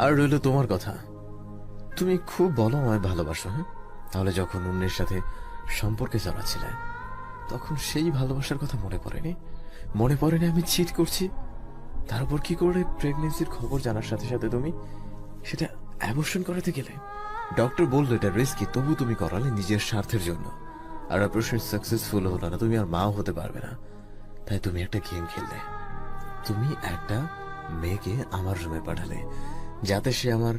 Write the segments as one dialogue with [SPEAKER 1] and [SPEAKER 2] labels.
[SPEAKER 1] আর রইল তোমার কথা, তুমি খুব বলো আমায় ভালোবাসো। হ্যাঁ, তাহলে যখন অন্যের সাথে সম্পর্কে জড়াচ্ছিলে তখন সেই ভালোবাসার কথা মনে পড়েনি? মনে পড়েনি আমি চিট করছি? তারপর কি করে প্রেগনেন্সির খবর জানার সাথে সাথে তুমি সেটা অ্যাবর্শন করাতে গেলে? ডক্টর বললো এটা রিস্কি, তবু তুমি করালে নিজের স্বার্থের জন্য। আর অপারেশন সাকসেসফুল হলো না, তুমি আর মাও হতে পারবে না। তাই তুমি একটা গেম খেললে, তুমি একটা মেয়েকে আমার রুমে পাঠালে যাতে সে আমার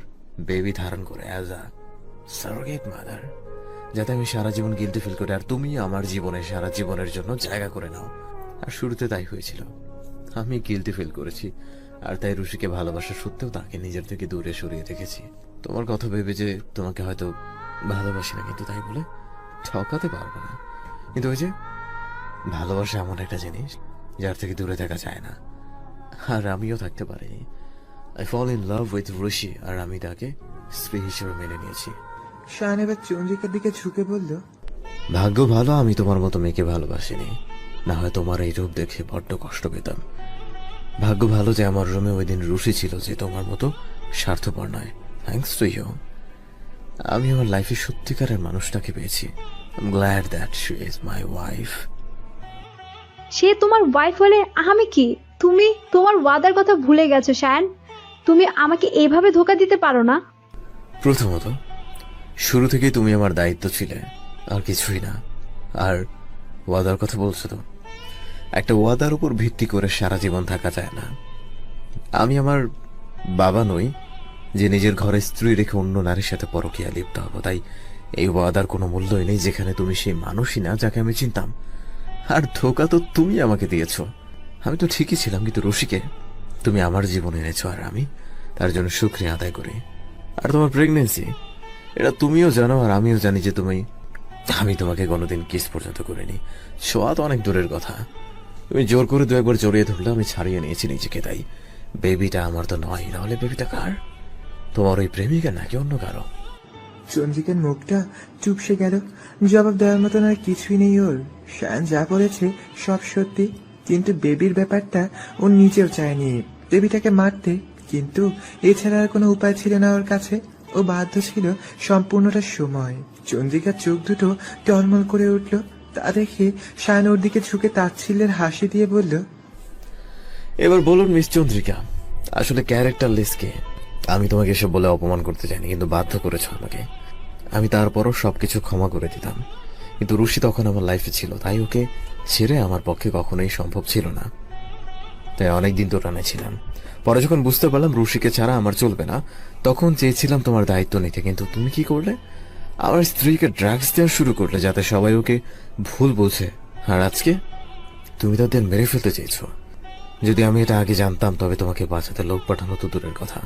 [SPEAKER 1] বেবি ধারণ করে অ্যাজ আ সারোগেট মাদার, যাতে আমি সারা জীবন গিল্টি ফিল করি আর তুমি আমার জীবনে সারা জীবনের জন্য জায়গা করে নাও। আর শুরুতে তাই হয়েছিল, আমি গিল্টি ফিল করেছি, আর তাই রুশিকে ভালোবাসা সত্ত্বেও তাকে নিজের থেকে দূরে সরিয়ে রেখেছি। তোমার কথা ভেবে যে তোমাকে হয়তো ভালোবাসি না, কিন্তু তাই বলে ঠকাতে পারবো না। কিন্তু ওই যে ভালোবাসা এমন একটা জিনিস যার থেকে দূরে থাকা যায় না, আর আমিও থাকতে পারিনি। I fall in love with Rushi, আর আমি তাকে স্ত্রী হিসেবে মেনে নিয়েছি।
[SPEAKER 2] শান এবার চন্দ্রিকার দিকে ঝুঁকে বলল,
[SPEAKER 1] ভাগ্য ভালো আমি তোমার মতো মেয়েকে ভালোবাসিনি, না হয় তোমার এই রূপ দেখে বড্ড কষ্ট পেতাম। ভাগ্য ভালো যে আমার রুমে ওই দিন রুশি ছিল, যে তোমার মতো স্বার্থপর নয়। থ্যাঙ্কস টু ইউ, আমি আমার লাইফে সত্যিকারের মানুষটাকে পেয়েছি। I am glad that she is my wife.
[SPEAKER 3] সে তোমার ওয়াইফ হলে আমি কি? তুমি তোমার ওয়াদার কথা ভুলে গেছো শায়ান। তুমি আমাকে এভাবে ধোকা দিতে পারো না।
[SPEAKER 1] প্রথমত, শুরু থেকেই তুমি আমার দায়িত্ব ছিলে, আর কিছুই না। আর ওয়াদার কথা বলছো তো, একটা ওয়াদার উপর ভিত্তি করে সারা জীবন থাকা যায় না। আমি আমার বাবা নই যে নিজের ঘরে স্ত্রী রেখে অন্য নারীর সাথে পরকীয়া লিপ্ত হবো। তাই এই ওয়াদার কোনো মূল্যই নেই যেখানে তুমি সেই মানুষই না যাকে আমি চিনতাম। আর ধোকা তো তুমি আমাকে দিয়েছ। আমি তো ঠিকই ছিলাম, কিন্তু রশিকে তুমি আমার জীবনে এনেছো, আর আমি তার জন্য শুকরিয়া আদায় করি। আর তোমার প্রেগনেন্সি, এটা তুমিও জানো আর আমিও জানি যে আমি তোমাকে কোনোদিন কিস পর্যন্ত করিনি। ছোঁয়া তো অনেক দূরের কথা, তুমি জোর করে 2-1 জড়িয়ে ধরলে আমি ছাড়িয়ে নিয়েছি নিজেকে। তাই বেবিটা আমার তো নয়, নাহলে বেবিটা কার? তোমার ওই প্রেমিকা নাকি অন্য কারো?
[SPEAKER 2] চন্দ্রিকার মুখটা চুপসে গেল। জবাব দেওয়ার মতন আর কিছুই নেই ওর। শান যা বলেছে সব সত্যি, কিন্তু বেবির ব্যাপারটা ও নিজেও চায়নি বেবিটাকে মারতে, কিন্তু এছাড়া আর কোনো উপায় ছিল না ওর কাছে। ও বাধ্য ছিল সম্পূর্ণটা সময়। চন্দ্রিকার চোখ দুটো টলমল করে উঠল। তা দেখে শান ওর দিকে ঝুঁকে তাচ্ছিল্যের হাসি দিয়ে বলল,
[SPEAKER 1] এবার বলুন মিস চন্দ্রিকা, আসলে ক্যারেক্টারলেস কে? আমি তোমাকে এসব বলে অপমান করতে চাইনি, কিন্তু বাধ্য করেছ আমাকে। আমি তারপরও সবকিছু ক্ষমা করে দিতাম, কিন্তু রুশি তখন আমার লাইফে ছিল, তাই ওকে ছেড়ে আমার পক্ষে কখনোই সম্ভব ছিল না। তাই অনেকদিন তো টানে ছিলাম। পরে যখন বুঝতে পারলাম রুশিকে ছাড়া আমার চলবে না, তখন চেয়েছিলাম তোমার দায়িত্ব নিতে। কিন্তু তুমি কি করলে? আমার স্ত্রীকে ড্রাগস দেওয়া শুরু করলে যাতে সবাই ওকে ভুল বোঝে। আর আজকে তুমি তাদের মেরে ফেলতে চেয়েছো। যদি আমি এটা আগে জানতাম তবে তোমাকে বাঁচাতে লোক পাঠানো তো দূরের কথা,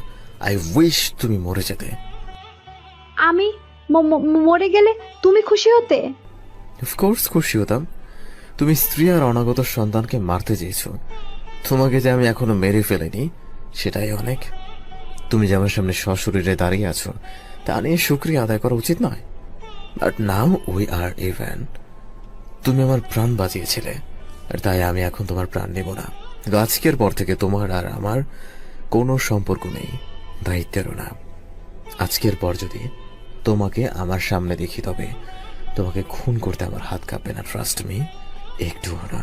[SPEAKER 1] আই উইশ তুমি মরে যেতে।
[SPEAKER 3] আমি মরে গেলে তুমি খুশি হতে?
[SPEAKER 1] অফকোর্স খুশি হতাম। তুমি স্ত্রী আর অনাগত সন্তানকে মারতে চেয়েছো, তোমাকে যে আমি এখনো মেরে ফেলিনি সেটাই অনেক। তুমি যে আমার সামনে সশরীরে দাঁড়িয়ে আছো তা নিয়ে শুকরিয়া আদায় করা উচিত নয়? But now we are even. তুমি আমার প্রাণ বাঁচিয়েছিলে, আর তাই আমি এখন তোমার প্রাণ নেব না। কিন্তু আজকের পর থেকে তোমার আর আমার কোনো সম্পর্ক নেই, দায়িত্বেরও না। আজকের পর যদি তোমাকে আমার সামনে দেখি তবে তোমাকে খুন করতে আমার হাত কাঁপবে না, ট্রাস্ট মি, একটুও না।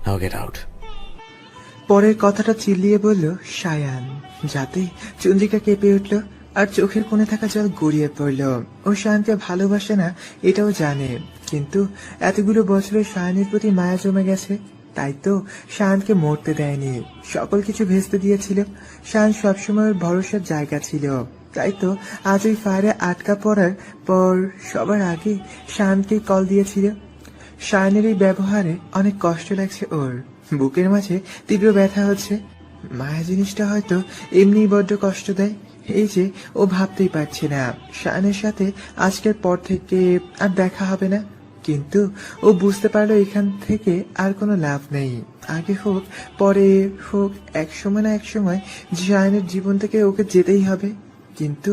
[SPEAKER 1] নাও গেট আউট।
[SPEAKER 2] পরের কথাটা চিল্লিয়ে বলল শায়ান, যাতে চন্দ্রিকা কেঁপে উঠল আর চোখের কোণে থাকা জল গড়িয়ে পড়ল। ও শায়ানকে ভালোবাসে না এটাও জানে, কিন্তু এতগুলো বছরে শায়ানের প্রতি মায়া জমে গেছে, তাই তো শায়ানকে মরতে দেয়নি, সকল কিছু ভেস্তে দিয়েছিল। শায়ান সবসময় ওর ভরসার জায়গা ছিল, তাই তো আজ ওই ফায়ারে আটকা পড়ার পর সবার আগে শায়ানকেই কল দিয়েছিল। শায়ানের এই ব্যবহারে অনেক কষ্ট লাগছে ওর, বুকের মাঝে তীব্র ব্যথা হচ্ছে। মায়া জিনিসটা হয়তো এমনিই বড্ড কষ্ট দেয়। এই যে ও ভাবতেই পারছে না শায়ানের সাথে আজকের পর থেকে আর দেখা হবে না, কিন্তু ও বুঝতে পারলো এখান থেকে আর কোনো লাভ নেই। আগে হোক পরে হোক, এক সময় না এক সময় শায়ানের জীবন থেকে ওকে যেতেই হবে, কিন্তু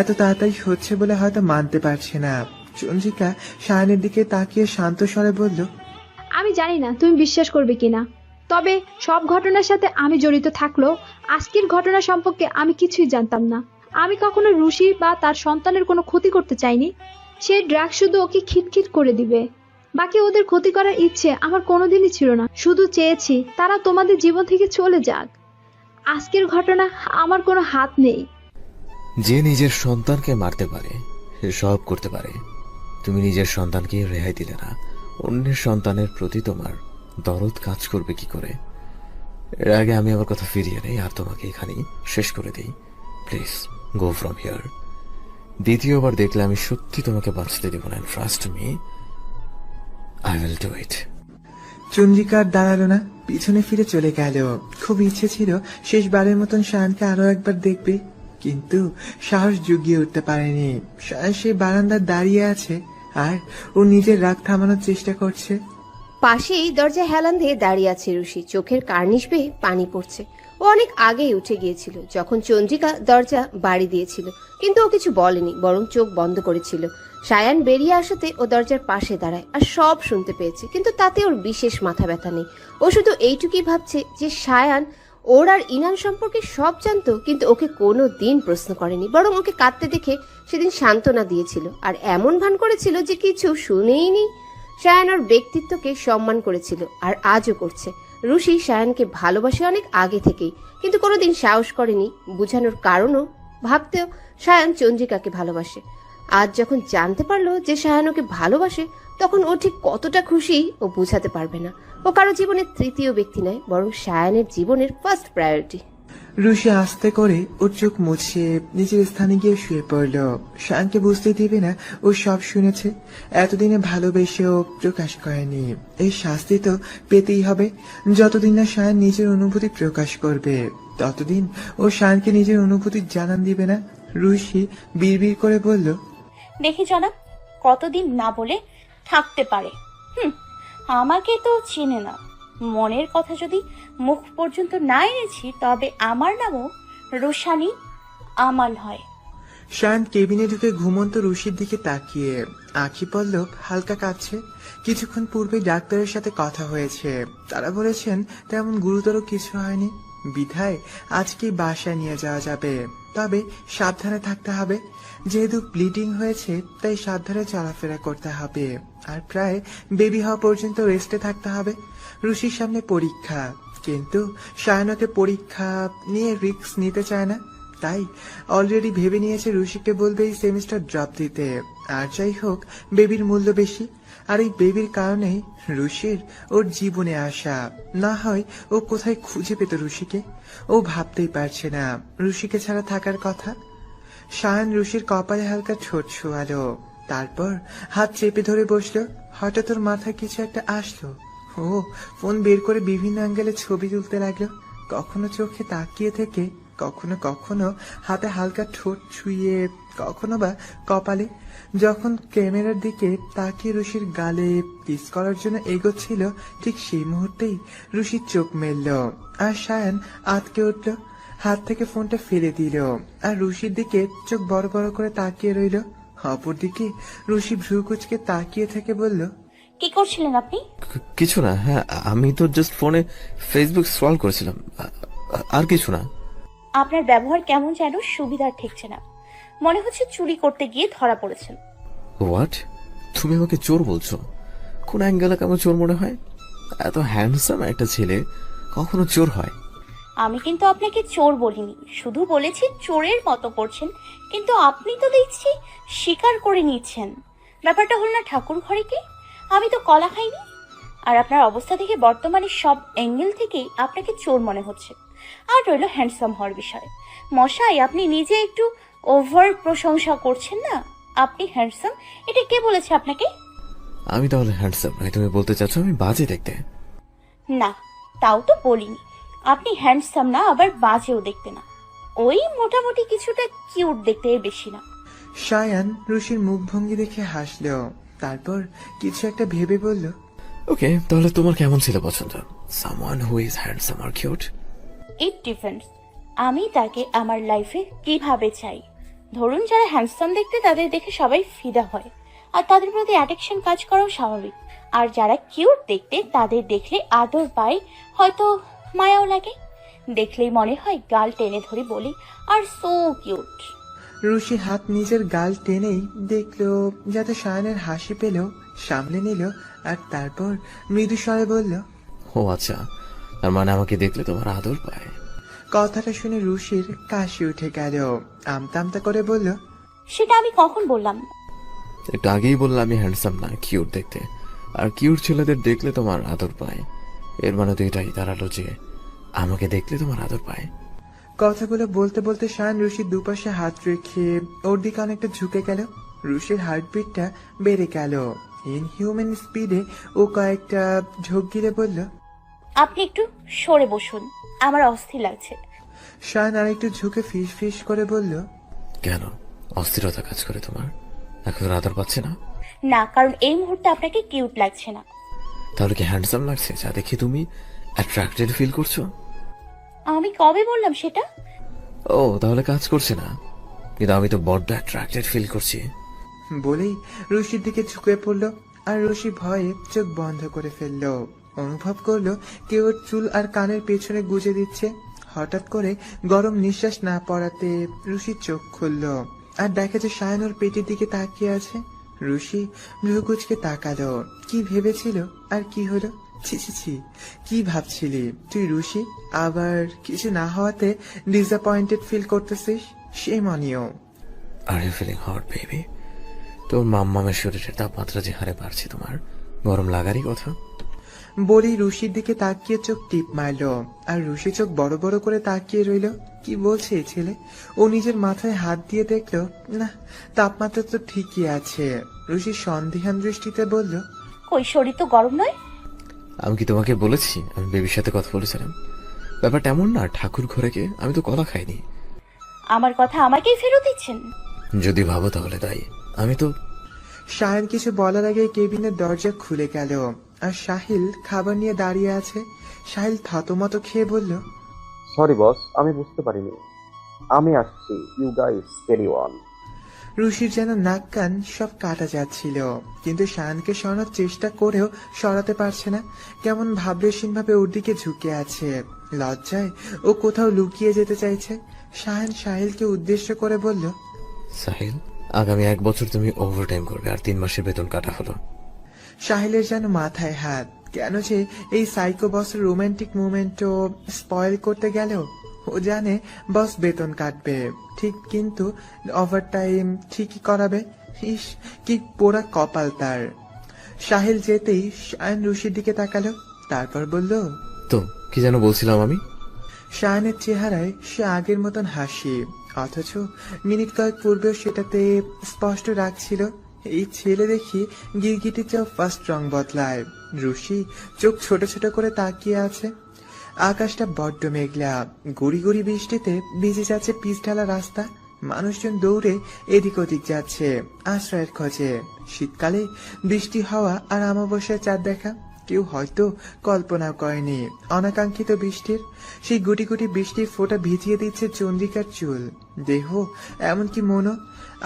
[SPEAKER 2] এত তাড়াতাড়ি হচ্ছে বলে হয়তো মানতে পারছে না। চন্দ্রিকা শায়ানের দিকে তাকিয়ে শান্ত স্বরে বলল,
[SPEAKER 3] আমি জানি না তুমি বিশ্বাস করবে কিনা, তবে সব ঘটনার সাথে আমি জড়িত থাকলেও আজকের ঘটনা সম্পর্কে আমি কিছুই জানতাম না। আমি কখনো রুশি বা তার সন্তানের কোনো ক্ষতি করতে চাইনি। সে ড্রাগ শুধু ওকে খিটখিট করে দিবে। বাকি ওদের ক্ষতি করার ইচ্ছে আমার কোনোদিনই ছিল না। শুধু চেয়েছি তারা তোমাদের জীবন থেকে চলে যাক। আজকের ঘটনা আমার কোনো হাত নেই।
[SPEAKER 1] যে নিজের সন্তানকে মারতে পারে সে সব করতে পারে। তুমি নিজের সন্তানকে রেহাই দিলে না, অন্যের সন্তানের প্রতি তোমার দরদ কাজ করবে কি করে? এর আগে আমি আমার কথা ফিরিয়ে নেই আর তোমাকে এখানেই শেষ করে দিই। Please go from here. দ্বিতীয়বার দেখলে আমি সত্যি তোমাকে বাঁচতে দেব না। Trust me, I will do it.
[SPEAKER 2] Chandrika আর দাঁড়ালো না, পিছনে ফিরে চলে গেল। খুব ইচ্ছে ছিল শেষবারের মতন শায়ানকে আরো একবার দেখবে, কিন্তু সাহস জুগিয়ে উঠতে পারেনি। শায়ান সেই বারান্দায় দাঁড়িয়ে আছে আর ও নিজের রাগ থামানোর চেষ্টা করছে।
[SPEAKER 4] পাশেই দরজা হেলান দিয়ে দাঁড়িয়ে আছে রুশি, চোখের কার্নিশ বেয়ে পানি পড়ছে। ও অনেক আগেই উঠে গিয়েছিল যখন চন্দ্রিকা দরজা বাড়ি দিয়েছিল, কিন্তু ও কিছু বলেনি, বরং চোখ বন্ধ করেছিল। সায়ান বেরিয়ে আসাতে ও দরজার পাশে দাঁড়ায় আর সব শুনতে পেয়েছে, কিন্তু তাতে ওর বিশেষ মাথা ব্যথা নেই। ও শুধু এইটুকুই ভাবছে যে সায়ান ওর আর ইনান সম্পর্কে সব জানতো, কিন্তু ওকে কোনো দিন প্রশ্ন করেনি, বরং ওকে কাঁদতে দেখে সেদিন সান্ত্বনা দিয়েছিল আর এমন ভান করেছিল যে কিছু শুনেই নি। সায়ান ওর ব্যক্তিত্বকে সম্মান করেছিল আর আজও করছে। রুশি সায়ানকে ভালোবাসে অনেক আগে থেকেই, কিন্তু কোনোদিন সাহস করেনি বোঝানোর কারণও। ভাবতেও সায়ান চন্দ্রিকাকে ভালোবাসে। আজ যখন জানতে পারলো যে সায়ান ওকে ভালোবাসে, তখন ও ঠিক কতটা খুশি ও বোঝাতে পারবে না। ও কারো জীবনের তৃতীয় ব্যক্তি নয়, বরং সায়ানের জীবনের ফার্স্ট প্রায়োরিটি।
[SPEAKER 2] রুশি আস্তে করে ওর চোখ মুছে নিজের স্থানে গিয়ে শুয়ে পড়ল। শায়ানকে বুঝতে দিবে না ও সব শুনেছে। এতদিনে ভালোবেসেও প্রকাশ করেনি, এই শাস্তি তো পেতেই হবে। যতদিন না শায়ান নিজের অনুভূতি প্রকাশ করবে, ততদিন ও শায়ানকে নিজের অনুভূতি জানান দিবে না। রুশি বিড়বিড় করে বলল,
[SPEAKER 5] দেখি জনাব কতদিন না বলে থাকতে পারে। আমাকে তো চেনে না। মনের কথা যদি মুখ পর্যন্ত না এনেছি, তবে আমার নামও রোশানি আমান হয়।
[SPEAKER 2] শায়ান কেবিনে ঢুকে ঘুমন্ত রুশির দিকে তাকিয়ে আঁখি পল্লব হালকা কাঁপছে। কিছুক্ষণ পূর্বে ডাক্তারের সাথে কথা হয়েছে, তারা বলেছেন তেমন গুরুতর কিছু হয়নি, বিধায় আজকে বাসায় নিয়ে যাওয়া যাবে। তবে সাবধানে থাকতে হবে, যেহেতু ব্লিডিং হয়েছে তাই সাবধানে চলাফেরা করতে হবে। আর প্রায় বেবি হওয়া পর্যন্ত রেস্টে থাকতে হবে। রুশির সামনে পরীক্ষা, কিন্তু শায়ানকে পরীক্ষা নিয়ে রিস্ক নিতে চায় না, তাই অলরেডি ভেবে নিয়েছে রুশিকে বলবে এই সেমিস্টার ড্রপ দিতে। আর যাই হোক, বেবির মূল্য বেশি, আর এই বেবির কারণেই রুশির ওর জীবনে আসা। না হয় ও কোথায় খুঁজে পেত রুশিকে? ও ভাবতেই পারছে না রুশিকে ছাড়া থাকার কথা। শায়ান রুশির কপালে হালকা ঠোঁট ছোঁয়ালো, তারপর হাত চেপে ধরে বসলো। হঠাৎ ওর মাথায় কিছু একটা আসলো। ও ফোন বের করে বিভিন্ন অ্যাঙ্গেলে ছবি তুলতে লাগলো, কখনো চোখে তাকিয়ে থেকে, কখনো কখনো হাতে হালকা ঠোঁট ছুঁয়ে, কখনো বা কপালে। যখন ক্যামেরার দিকে তাকিয়ে রুশির গালে কিস করার জন্য এগোচ্ছিল, ঠিক সেই মুহূর্তেই রুশির চোখ মেলল আর শায়ান আটকে উঠল। হাত থেকে ফোনটা ফেলে দিল আর রুশির দিকে চোখ বড় বড় করে তাকিয়ে রইল। অপরদিকে রুশি ভ্রু কুচকে তাকিয়ে থেকে বলল,
[SPEAKER 5] কি করছিলেন আপনি?
[SPEAKER 1] কিছু না। হ্যাঁ, আমি তো জাস্ট ফোনে ফেসবুক স্ক্রল করেছিলাম, আর কিছু না।
[SPEAKER 5] আপনার ব্যবহার কেমন যেন সুবিধার ঠেকছে না। মনে হচ্ছে চুরি করতে গিয়ে ধরা পড়েছেন।
[SPEAKER 1] হোয়াট? তুমি আমাকে চোর বলছো? কোন অ্যাঙ্গেলে কেমন চোর মনে হয়? এত হ্যান্ডসাম একটা ছেলে কখনো চোর হয়?
[SPEAKER 5] আমি কিন্তু আপনাকে চোর বলিনি, শুধু বলেছি চোরের মতো করছেন, কিন্তু আপনি তো দেখছি স্বীকার করে নিচ্ছেন। ব্যাপারটা হল না ঠাকুর ঘরে কি? আমি তো কলা খাইনি। আর আপনার অবস্থা দেখে বর্তমানে সব অ্যাঙ্গেল থেকেই আপনাকে চোর মনে হচ্ছে। আর রইল হ্যান্ডসাম হওয়ার বিষয়, মশাই আপনি নিজে একটু ওভার প্রশংসা করছেন না। আপনি হ্যান্ডসাম, এটা কে বলেছে আপনাকে?
[SPEAKER 1] আমি তাহলে হ্যান্ডসাম নয়? তুমি বলতে চাচ্ছ আমি বাজে দেখতে?
[SPEAKER 5] না, তাও তো বলিনি। আপনি হ্যান্ডসাম না, আবার বাজেও দেখতে না, ওই মোটামুটি কিছুটা কিউট দেখতে, এর বেশি না।
[SPEAKER 2] শায়ান রুশির মুখভঙ্গি দেখে হাসল, তারপর কিছু একটা ভেবে বলল,
[SPEAKER 1] ওকে, তাহলে তোমার কেমন ছিল পছন্দ? সামওয়ান হু ইজ হ্যান্ডসাম আর কিউট?
[SPEAKER 5] ইট ডিপেন্ডস আমি তাকে আমার লাইফে কিভাবে চাই। ধরুন যারা হ্যান্ডসাম দেখতে, তাদের দেখে সবাই ফিদা হয় আর তাদের প্রতি অ্যাট্রাকশন কাজ করাও স্বাভাবিক। আর যারা কিউট দেখতে তাদের দেখলে আদর পায়, হয়তো মায়াও লাগে। দেখলেই মনে হয় গাল টেনে ধরে বলি, আর সো কিউট।
[SPEAKER 2] রুশি হাত নিজের গাল টেনেই দেখলো যাতে সায়নের হাসি পেল, সামলে নিল, আর তারপর মৃদু স্বরে বলল,
[SPEAKER 1] ও আচ্ছা, তার মানে আমাকে দেখলে তোমার আদর পায়।
[SPEAKER 2] কথাটা শুনে রুশির কাশি উঠে গেল। আমতা আমতা করে বলল,
[SPEAKER 5] সেটা আমি কখন বললাম?
[SPEAKER 1] একটু আগেই বললাম আমি হ্যান্ডসাম না, কিউট দেখতে, আর কিউট ছেলেদের দেখলে তোমার আদর পায়। এর মানে তো এটাই দাঁড়ালো যে আমাকে দেখলে তোমার আদর পায়।
[SPEAKER 2] কথাগুলো বলতে বলতে শায়ন রুশির দুপাশে হাত রেখে ওর দিকে অনেকটা ঝুঁকে গেল। রুশির হার্টবিটটা বেড়ে গেল। ইনহিউম্যান স্পিডে ও কয়েকটা ঝোঁক গিলে বলল,
[SPEAKER 5] আপনি একটু সরে বসুন, আমার অস্থির লাগছে।
[SPEAKER 2] শায়ন আরেকটু ঝুঁকে ফিস ফিস করে বলল,
[SPEAKER 1] কেন অস্থিরতা কাজ করে তোমার? এখন আদর পাচ্ছে না?
[SPEAKER 5] না, কারণ এই মুহূর্তে আপনাকে কিউট লাগছে না।
[SPEAKER 1] তাহলে কি হ্যান্ডসাম লাগছে যা দেখে তুমি অ্যাট্রাক্টেড ফিল করছো?
[SPEAKER 5] আমি কবে বললাম সেটা?
[SPEAKER 1] ও তাহলে কাজ করছে না, কিন্তু আমি তো বড্ড অ্যাট্রাক্টেড ফিল করছি।
[SPEAKER 2] বলেই রুশির দিকে ঝুঁকে পড়ল। আর রুশি ভয়ে চোখ বন্ধ করে ফেলল। অনুভব করলো কেউ ওর চুল আর কানের পেছনে গুজে দিচ্ছে। হঠাৎ করে গরম নিঃশ্বাস না পড়াতে রুশি চোখ খুলল আর দেখে যে শায়ন ওর পেটের দিকে তাকিয়ে আছে। রুশি ভ্রুকুচকে তাকালো। কি ভেবেছিল আর কি হলো? ছি ছি ছি, কি ভাবছিলি তুই রুশি? আবার কিছু না হওয়াতে ডিসঅ্যাপয়েন্টেড ফিল করতেছিস? Shame on you.
[SPEAKER 1] Are you feeling hot baby? তোর মাম্মামের শরীরের তাপমাত্রা যে হারে বাড়ছে, তোমার গরম লাগারই কথা।
[SPEAKER 2] বলি রুশির দিকে তাকিয়ে চোখ টিপ মারল। আর রুশি চোখ বড় বড় করে তাকিয়ে রইল। কি বলছে এই ছেলে? ও নিজের মাথায় হাত দিয়ে দেখলো না, তাপমাত্রা তো ঠিকই আছে। রুশি সন্দিহান দৃষ্টিতে বলল,
[SPEAKER 5] কই, শরীর তো গরম নয়।
[SPEAKER 1] আমি কি তোমাকে বলেছি আমি বেবির সাথে কথা বলেছিলাম? ব্যাপারটা এমন না, ঠাকুর ঘরে গিয়ে আমি তো কলা খাইনি।
[SPEAKER 5] আমার কথা আমাকেই ফেরত দিচ্ছেন?
[SPEAKER 1] যদি ভাবো তাহলে তাই। আমি তো
[SPEAKER 2] শায়ন কিছু বলার আগে কেবিনের দরজা খুলে গেল। আর সাহিল খাবার নিয়ে দাঁড়িয়ে আছে। সাহিল থতমত খেয়ে বলল,
[SPEAKER 6] সরি বস, আমি বুঝতে পারিনি। আমি আসছি, ইউ গাইস ক্যারি অন।
[SPEAKER 2] রুশির যেন নাক কান সব কাটা যাচ্ছিল, কিন্তু শায়নকে সরানোর চেষ্টা করেও সরাতে পারছে না। কেমন ভাবলেশীন ভাবে ওর দিকে ঝুঁকে আছে। লজ্জায় ও কোথাও লুকিয়ে যেতে চাইছে। শায়ন সাহিলকে উদ্দেশ্য করে বলল,
[SPEAKER 1] সাহিল, আগামী 1 বছর তুমি ওভারটাইম করবে আর 3 মাসের বেতন কাটা হলো।
[SPEAKER 2] সাহিলের যেন মাথায় হাত। কেন যে এই সাইকো বসের রোমান্টিক মুভমেন্টও স্পয়েল করতে গেল? ও জানে বস বেতন কাটবে ঠিক, কিন্তু ওভারটাইম ঠিকই করাবে। ইস, কি পোড়া কপাল তার। সাহিল যেতেই শায়ন রুশির দিকে তাকালো, তারপর বলল,
[SPEAKER 1] তো কি যেন বলছিলাম আমি?
[SPEAKER 2] শায়নের চেহারায় সে আগের মতন হাসি, অথচ মিনিট কয়েক পূর্বেও সেটাতে স্পষ্ট রাখছিল। এই ছেলে দেখি গিরগিটির চেয়েও ফার্স্ট রং বদলায়। রুশি চোখ ছোট ছোট করে তাকিয়ে আছে। আকাশটা বড্ড মেঘলা। গুড়ি গুড়ি বৃষ্টিতে ভিজে যাচ্ছে পিচ ঢালা রাস্তা। মানুষজন দৌড়ে এদিক ওদিক যাচ্ছে আশ্রয়ের খোঁজে। শীতকালে বৃষ্টি হওয়া আর অমাবস্যার চাঁদ দেখা কেউ হয়তো কল্পনাও করেনি। অনাকাঙ্ক্ষিত বৃষ্টির সেই গুটি গুটি বৃষ্টির ফোঁটা ভিজিয়ে দিচ্ছে চন্দ্রিকার চুল, দেহ, এমনকি মনও।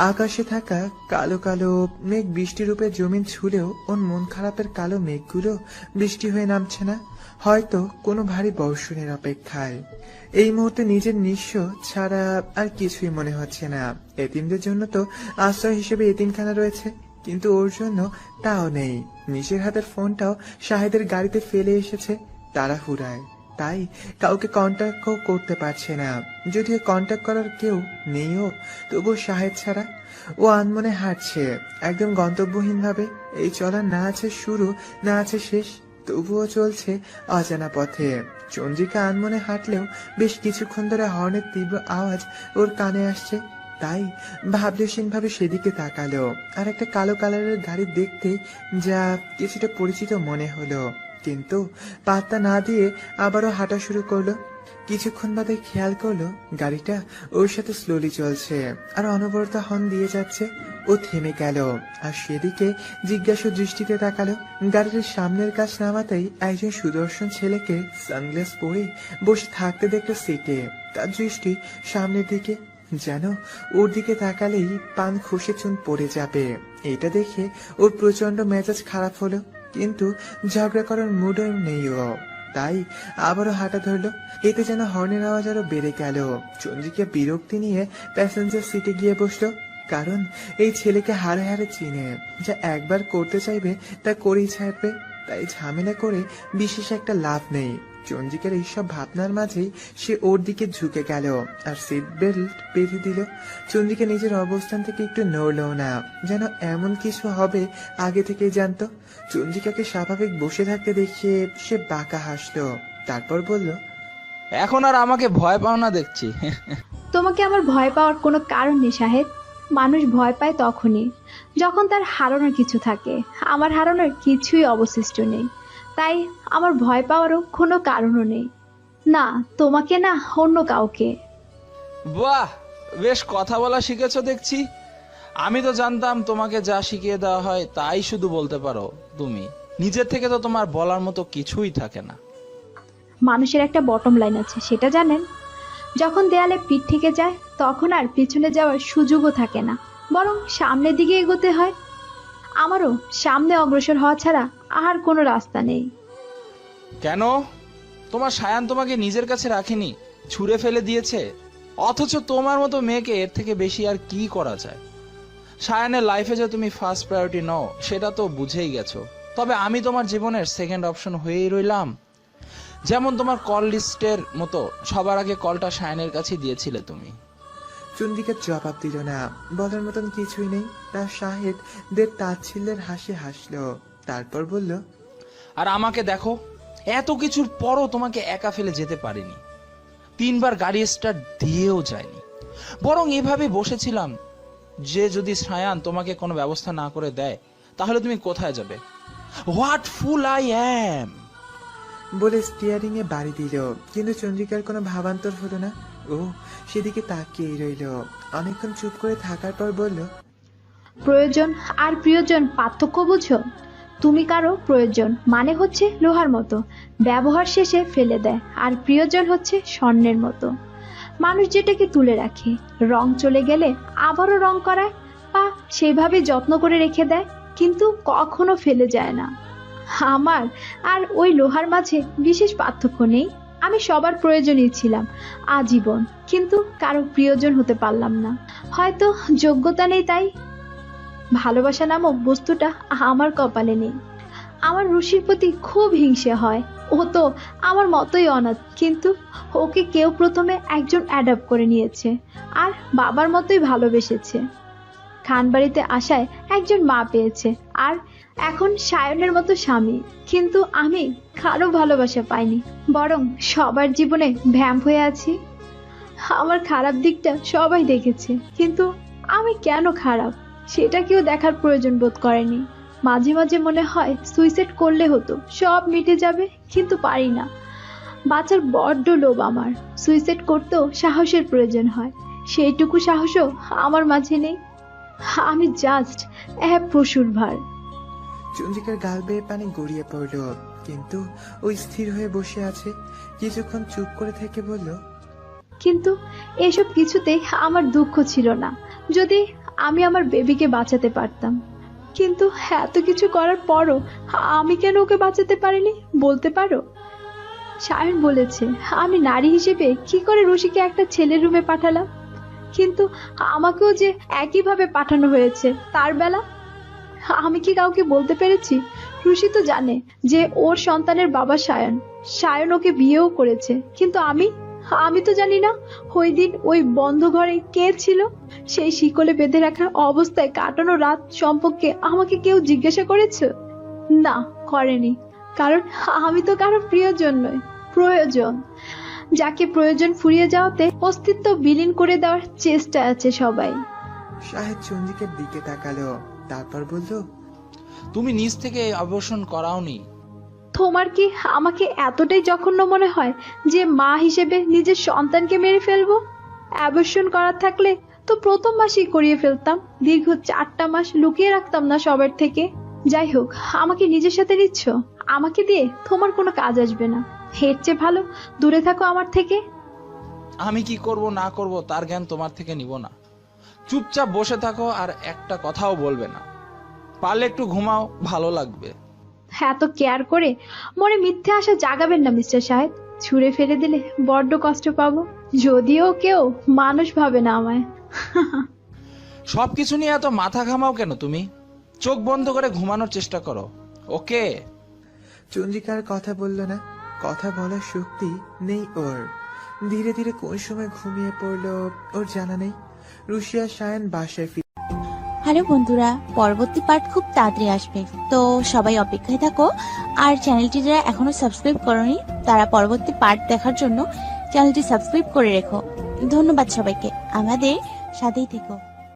[SPEAKER 2] আকাশে থাকা কালো কালো মেঘ বৃষ্টি রূপে জমিন ছুলেও ওর মন খারাপের কালো মেঘগুলো বৃষ্টি হয়ে নামছে না, হয়তো কোনো ভারী বর্ষণের অপেক্ষায়। এই মুহূর্তে নিজের নিঃস্ব ছাড়া আর কিছুই মনে হচ্ছে না। এতিমদের জন্য তো আশ্রয় হিসেবে এতিমখানা রয়েছে, কিন্তু ওর জন্য তাও নেই। নিজের হাতের ফোনটাও শাহেদের গাড়িতে ফেলে এসেছে তাড়াহুড়ায়, তাই কাউকে কন্ট্যাক্টও করতে পারছে না। যদিও কন্ট্যাক্ট করার কেউ নেইও, তবুও শাহেদ ছাড়া ও আনমনে হাঁটছে একদম গন্তব্যহীন ভাবে। এই চলার না আছে শুরু, না আছে শেষ, তবুও চলছে অজানা পথে। চন্দ্রিকা আনমনে হাঁটলেও বেশ কিছুক্ষণ ধরে হর্নের তীব্র আওয়াজ ওর কানে আসছে, তাই ভাবলেশীন ভাবে সেদিকে তাকালো। আর একটা কালো কালারের গাড়ি দেখতে যা কিছুটা পরিচিত মনে হলো, কিন্তু পাত্তা না দিয়ে আবারও হাঁটা শুরু করলো। কিছুক্ষণ বাদে খেয়াল করলো গাড়িটা ওর সাথে স্লোলি চলছে আর অনবরত হর্ন দিয়ে যাচ্ছে। ও থেমে গেল আর সেদিকে জিজ্ঞাসা দৃষ্টিতে তাকালো। গাড়ির সামনের কাজ নামাতেই একজন সুদর্শন ছেলেকে সানগ্লাস পরে বসে থাকতে দেখলো সিটে। তার দৃষ্টি সামনের দিকে, যেন ওর দিকে তাকালেই পান খসে চুন পড়ে যাবে। এটা দেখে ওর প্রচন্ড মেজাজ খারাপ হলো। কিন্তু ঝগড়া করার মুডও নেই ও। তাই আবারও হাঁটা ধরলো। এতে যেন হর্নের আওয়াজ আরো বেড়ে গেল। চন্দ্রিকা বিরক্তি নিয়ে প্যাসেঞ্জার সিটে গিয়ে বসলো। কারণ এই ছেলেকে হারে হারে চিনে, যা একবার করতে চাইবে তা করেই ছাড়বে। তাই ঝামেলা করে বিশেষ একটা লাভ নেই। চন্দ্রিকার এইসব ভাবনার মাঝেই সে ওর দিকে ঝুঁকে গেল আর সিট বেল্ট বেঁধে দিল। চন্দ্রিকা নিজের অবস্থান থেকে একটু নড়লও না, যেন এমন কিছু হবে আগে থেকেই জানতো। চন্দ্রিকাকে স্বাভাবিক বসে থাকতে দেখিয়ে সে বাঁকা হাসলো, তারপর বলল,
[SPEAKER 7] এখন আর আমাকে ভয় পাও না দেখছি।
[SPEAKER 3] তোমাকে আমার ভয় পাওয়ার কোনো কারণ নেই শাহেদ। মানুষ ভয় পায় তখনই যখন তার হারানোর কিছু থাকে। আমার হারানোর কিছুই অবশিষ্ট নেই, তাই আমার ভয় পাওয়ারও কোনো কারণও নেই। না তোমাকে, না অন্য কাউকে।
[SPEAKER 7] বাহ, বেশ কথা বলা শিখেছো দেখছি। আমি তো জানতাম তোমাকে যা শিখিয়ে দেওয়া হয় তাই শুধু বলতে পারো তুমি, নিজের থেকে তো তোমার বলার মতো কিছুই থাকে না।
[SPEAKER 3] মানুষের একটা বটম লাইন আছে, সেটা জানেন? যখন দেয়ালে পিঠ থেকে যায় তখন আর পিছনে যাওয়ার সুযোগও থাকে না, বরং সামনের দিকে এগোতে হয়। আমারও সামনে অগ্রসর হওয়া ছাড়া আর কোনো রাস্তা নেই।
[SPEAKER 7] কেন? তোমার সায়ান তোমাকে নিজের কাছে রাখেনি, ছুঁড়ে ফেলে দিয়েছে? অথচ তোমার মতো মেয়েকে এর থেকে বেশি আর কি করা যায়? সায়ানের লাইফে যে তুমি ফার্স্ট প্রায়োরিটি নও সেটা তো বুঝেই গেছো। তবে আমি তোমার জীবনের সেকেন্ড অপশন হয়েই রইলাম। যেমন তোমার কল লিস্টের মতো সবার আগে কলটা সায়ানের কাছে দিয়েছিলে তুমি।
[SPEAKER 2] চন্দ্রিকা জবাব দিল না, বলার মতন কিছুই নেই। তার শাহেদ দের তাচ্ছিল্যের হাসি হাসলো, তারপর বলল,
[SPEAKER 7] আর আমাকে দেখো, এত কিছুর পরও তোমাকে একা ফেলে যেতে পারিনি। 3 বার গাড়ি স্টার্ট দিয়েও যায়নি, বরং এভাবে বসেছিলাম যে যদি সায়ান তোমাকে কোনো ব্যবস্থা না করে দেয় তাহলে তুমি কোথায় যাবে। What full I am!
[SPEAKER 2] বলে স্টিয়ারিং এ বাড়ি দিল। কিন্তু চন্দ্রিকার কোনো ভাবান্তর হলো না, ও সেদিকে তাকিয়েই রইল। অনেকক্ষণ চুপ করে থাকার পর বলল,
[SPEAKER 3] প্রয়োজন আর প্রিয়জন পার্থক্য বুঝো? তুমি কারো প্রয়োজন মানে হচ্ছে লোহার মতো, ব্যবহার শেষে ফেলে দেয়, আর প্রিয়জন হচ্ছে স্বর্ণের মতো, মানুষ যেটাকে তুলে রাখে, রং চলে গেলে আবারও রং করায় বা সেইভাবে যত্ন করে রেখে দেয়, কিন্তু কখনো ফেলে যায় না। আমার আর ওই লোহার মাঝে বিশেষ পার্থক্য নেই। আমি সবার প্রয়োজনই ছিলাম আজীবন, কিন্তু কারো প্রিয়জন হতে পারলাম না। হয়তো যোগ্যতা নেই, তাই ভালোবাসা নামক বস্তুটা আমার কপালে নেই। আমার রুশির প্রতি খুব হিংসে হয়। ও তো আমার মতোই অনাথ, কিন্তু ওকে কেউ প্রথমে একজন অ্যাডপ্ট করে নিয়েছে আর বাবার মতোই ভালোবেসেছে। খানবাড়িতে আসায় একজন মা পেয়েছে আর এখন সায়নের মতো স্বামী, কিন্তু আমি কারো ভালোবাসা পাইনি, বরং সবার জীবনে ভ্যাম্প হয়ে আছি। আমার খারাপ দিকটা সবাই দেখেছে, কিন্তু আমি কেন খারাপ সেটা কেউ দেখার প্রয়োজন বোধ করেনি। মাঝে মাঝে মনে হয় সুইসাইড করলে হতো, সব মিটে যাবে, কিন্তু পারি না। বাঁচার বড্ড লোভ আমার। সুইসাইড করতেও সাহসের প্রয়োজন হয়, সেইটুকু সাহসও আমার মাঝে নেই। আমি জাস্ট এক পশুর ভার।
[SPEAKER 2] চন্দ্রিকার গাল বেয়ে পানি গড়িয়ে পড়ল, কিন্তু ওই স্থির হয়ে বসে আছে। কিছুক্ষণ চুপ করে থেকে বলল,
[SPEAKER 3] কিন্তু এসব কিছুতে আমার দুঃখ ছিল না যদি আমি আমার বেবিকে বাঁচাতে পারতাম। কিন্তু এত কিছু করার পরও আমি কেন ওকে বাঁচাতে পারিনি বলতে পারো? সায়ন বলেছে আমি নারী হিসেবে কি করে রুশিকে একটা ছেলের রুমে পাঠালাম, কিন্তু আমাকেও যে একইভাবে পাঠানো হয়েছে তার বেলা। আমি কি কাউকে বলতে পেরেছি? রুশি তো জানে যে ওর সন্তানের বাবা সায়ন, সায়ন ওকে বিয়েও করেছে, কিন্তু আমি তো জানি না ওই দিন ওই বন্ধ ঘরে কে ছিল। সেই শিকলে বেঁধে রাখা অবস্থায় কাটানো রাত সম্পর্কে আমাকে কেউ জিজ্ঞাসা করেছে? না, করেনি। কারণ আমি তো কারো প্রিয়জন নই, প্রয়োজন। যাকে প্রয়োজন ফুরিয়ে যাওয়াতে অস্তিত্ব বিলীন করে দেওয়ার চেষ্টা আছে সবাই।
[SPEAKER 2] শাহেদ চন্দ্রিকার দিকে তাকালো, তারপর বলল,
[SPEAKER 7] তুমি নিজ থেকে অবসর করাওনি।
[SPEAKER 3] তোমার কি আমাকে এতটাই জঘন্য মনে হয় যে মা হিসেবে নিজের সন্তানকে মেরে ফেলবো? অ্যাবর্শন করার থাকলে তো প্রথম মাসেই করিয়ে ফেলতাম, দীর্ঘ 4টা মাস লুকিয়ে রাখতাম না সবার থেকে। যাই হোক, আমাকে নিজের সাথে নিচ্ছ, আমাকে দিয়ে তোমার কোনো কাজ আসবে না। এর চেয়ে ভালো দূরে থাকো আমার থেকে।
[SPEAKER 7] আমি কি করব না করব তার জ্ঞান তোমার থেকে নিব না। চুপচাপ বসে থাকো আর একটা কথাও বলবে না। পারলে একটু ঘুমাও, ভালো লাগবে।
[SPEAKER 3] এত কেয়ার করে মনে মিথ্যে আশা জাগাবেন না মিস্টার সাহেব। ছুঁড়ে ফেলে দিলে বড্ড কষ্ট পাবো, যদিও কেউ মানুষ ভাবে না আমায়।
[SPEAKER 7] সবকিছু নিয়ে এত মাথা ঘামাও কেন তুমি? চোখ বন্ধ করে ঘুমানোর চেষ্টা করো, ওকে?
[SPEAKER 2] চন্দ্রিকার কথা বলল না, কথা বলার শক্তি নেই ওর। ধীরে ধীরে কোন সময় ঘুমিয়ে পড়লো ওর জানা নেই। রুশি আর সায়ান বাসায়
[SPEAKER 8] হ্যালো বন্ধুরা, পরবর্তী পার্ট খুব তাড়াতাড়ি আসবে, তো সবাই অপেক্ষায় থাকো। আর চ্যানেলটি যারা এখনো সাবস্ক্রাইব করনি তারা পরবর্তী পার্ট দেখার জন্য চ্যানেলটি সাবস্ক্রাইব করে রেখো। ধন্যবাদ সবাইকে, আমাদের সাথেই থেকো।